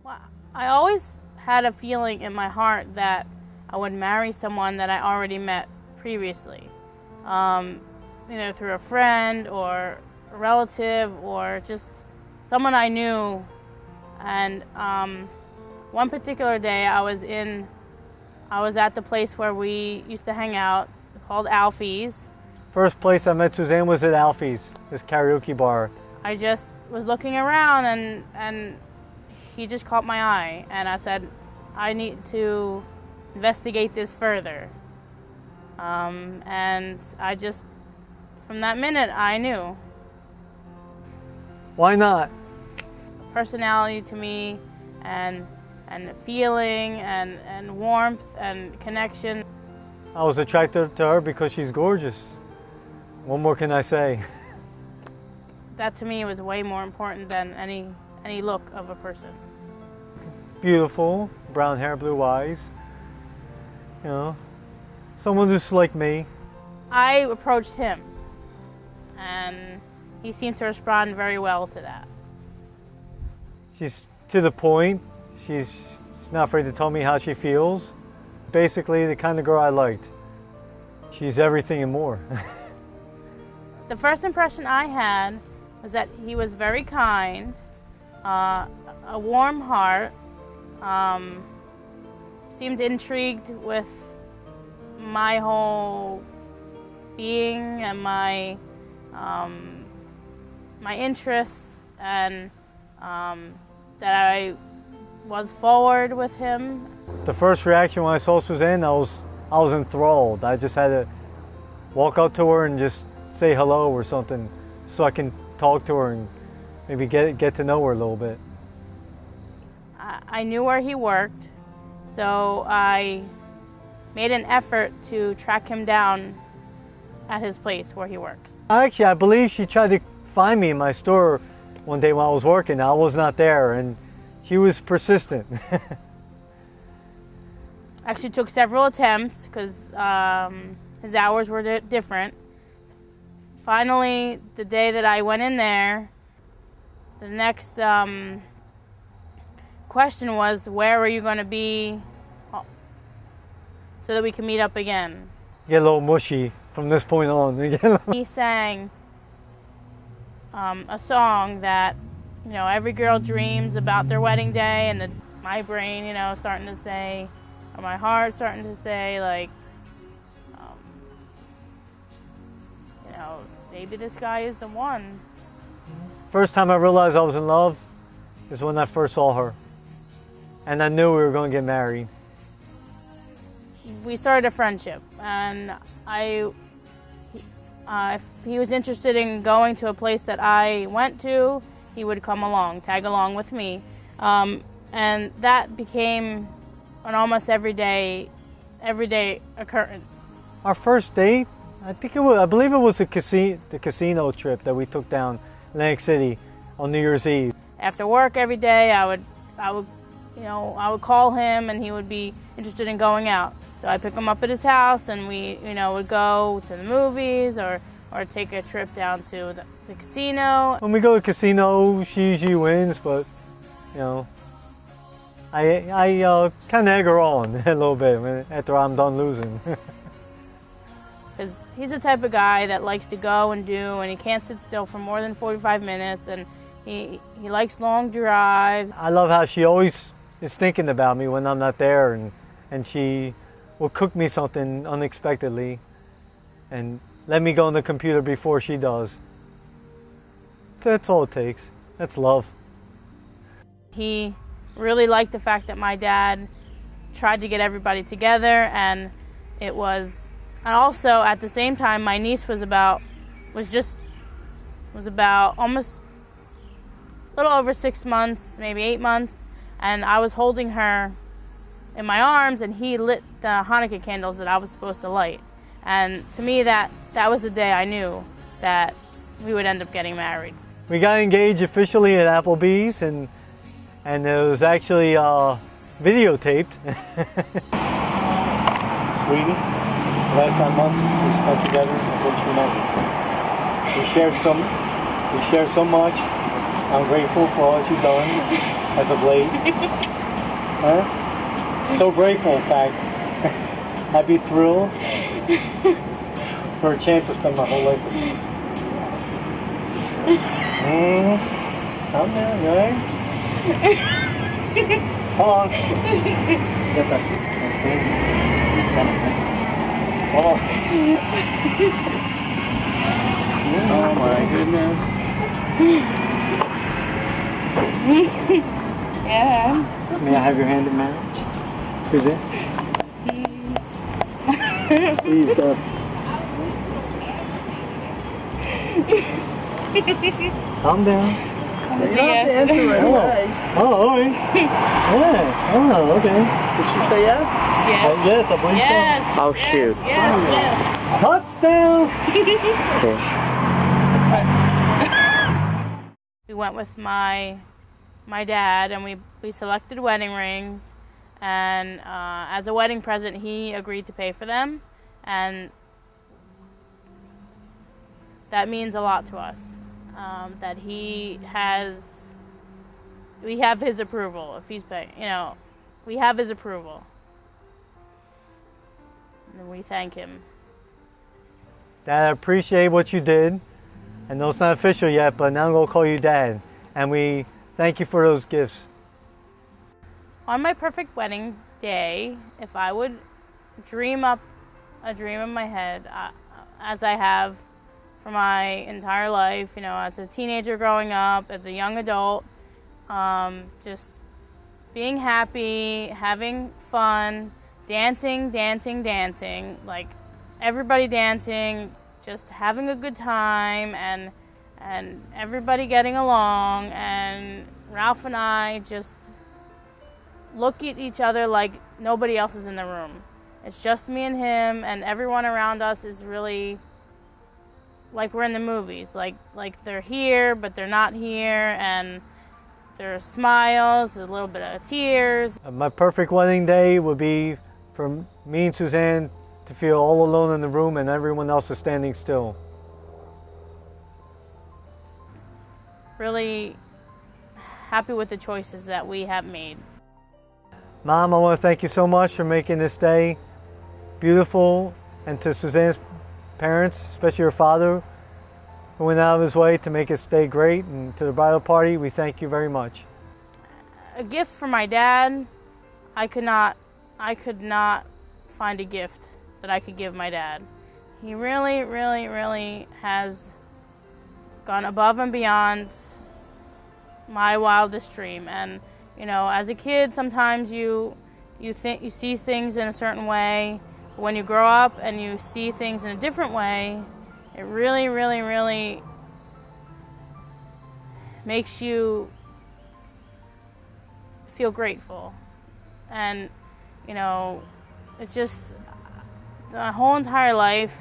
Well, I always had a feeling in my heart that I would marry someone that I already met previously, either through a friend or a relative or just someone I knew. And one particular day I was at the place where we used to hang out called Alfie's. First place I met Suzanne was at Alfie's, this karaoke bar. I just was looking around and he just caught my eye, and I said, I need to investigate this further. And I just, from that minute, I knew. Why not? Personality to me, and feeling, and warmth, and connection. I was attracted to her because she's gorgeous. What more can I say? That to me was way more important than any look of a person. Beautiful, brown hair, blue eyes. You know, someone just like me. I approached him, and he seemed to respond very well to that. She's to the point. She's not afraid to tell me how she feels. Basically, the kind of girl I liked. She's everything and more. The first impression I had was that he was very kind, a warm heart, seemed intrigued with my whole being and my interests, and that I was forward with him. The first reaction when I saw Suzanne, I was enthralled. I just had to walk up to her and just say hello or something so I can talk to her and maybe get to know her a little bit. I knew where he worked, so I made an effort to track him down at his place where he works. Actually, I believe she tried to find me in my store one day when I was working. I was not there, and she was persistent. Actually took several attempts because his hours were different. Finally, the day that I went in there, the next question was, where are you going to be so that we can meet up again? Get a little mushy from this point on. He sang a song that, every girl dreams about their wedding day, and my brain, starting to say, or my heart starting to say, like, maybe this guy is the one. First time I realized I was in love is when I first saw her. And I knew we were going to get married. We started a friendship, and if he was interested in going to a place that I went to, he would come along, tag along with me. And that became an almost everyday occurrence. Our first date, I believe it was the casino trip that we took down Atlantic City on New Year's Eve. After work every day, I would call him, and he would be interested in going out. So I'd pick him up at his house, and we, would go to the movies or take a trip down to the casino. When we go to the casino, she usually wins, but, I kind of egg her on a little bit after I'm done losing. Because he's the type of guy that likes to go and do, and he can't sit still for more than 45 minutes, and he likes long drives. I love how she always is thinking about me when I'm not there, and she will cook me something unexpectedly and let me go on the computer before she does. That's all it takes. That's love. He really liked the fact that my dad tried to get everybody together, and also at the same time my niece was about almost a little over 6 months, maybe 8 months, and I was holding her in my arms, and he lit the Hanukkah candles that I was supposed to light. And to me, that was the day I knew that we would end up getting married. We got engaged officially at Applebee's, and it was actually videotaped. Sweetie, last 9 months we spent together in 14 months. We shared so much. I'm grateful for all that you've done as of late. Huh? So grateful, in fact. I'd be thrilled for a chance to spend my whole life with you. Calm down, you alright? Hold on. Get that. Hold on. Oh my goodness. Yeah. May I have your hand in marriage? Suzanne? Please, calm down. You don't have to answer right away. Oh, alright. Yeah. Oh, okay. Did she say yes? Yes. Yes, I believe Yes. so. Oh, shoot. Yes. Touchdown! We went with my dad, and we selected wedding rings, and as a wedding present, he agreed to pay for them, and that means a lot to us. That we have his approval. If he's paying, we have his approval, and we thank him. Dad, I appreciate what you did. I know it's not official yet, but now I'm going to call you Dad. And we thank you for those gifts. On my perfect wedding day, if I would dream up a dream in my head, as I have for my entire life, as a teenager growing up, as a young adult, just being happy, having fun, dancing, like everybody dancing, just having a good time, and everybody getting along, and Ralph and I just look at each other like nobody else is in the room. It's just me and him, and everyone around us is really like we're in the movies, like they're here but they're not here, and there's smiles, a little bit of tears. My perfect wedding day would be for me and Suzanne to feel all alone in the room and everyone else is standing still. Really happy with the choices that we have made. Mom, I want to thank you so much for making this day beautiful, and to Suzanne's parents, especially her father, who went out of his way to make this day great, and to the bridal party, we thank you very much. A gift for my dad, I could not find a gift that I could give my dad. He really, really, really has gone above and beyond my wildest dream. And as a kid, sometimes you see things in a certain way. But when you grow up and you see things in a different way, it really, really, really makes you feel grateful. And it's just the whole entire life,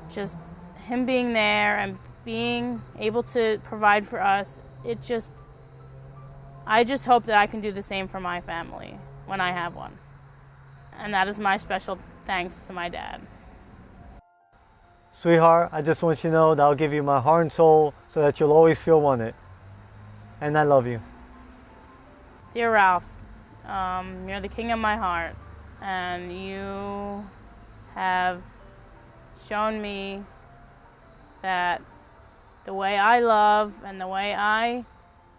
just him being there and being able to provide for us, I just hope that I can do the same for my family when I have one. And that is my special thanks to my dad. Sweetheart, I just want you to know that I'll give you my heart and soul so that you'll always feel wanted. And I love you. Dear Ralph, you're the king of my heart, and you have shown me that the way I love and the way I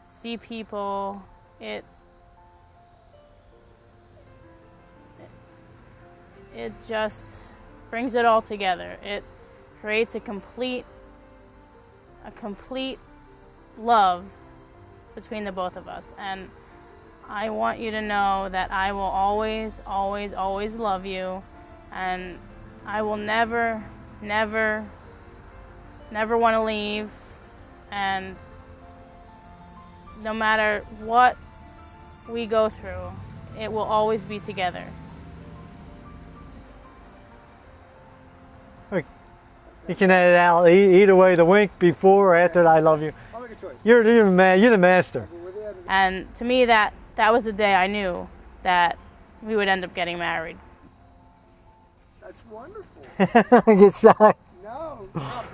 see people, it just brings it all together. It creates a complete love between the both of us. And I want you to know that I will always, always, always love you, and I will never, never, never want to leave. And no matter what we go through, it will always be together. You can edit out either way, the wink before or after I love you. I'll make a choice. You're the master. And to me, that was the day I knew that we would end up getting married. That's wonderful. I get shy. No, not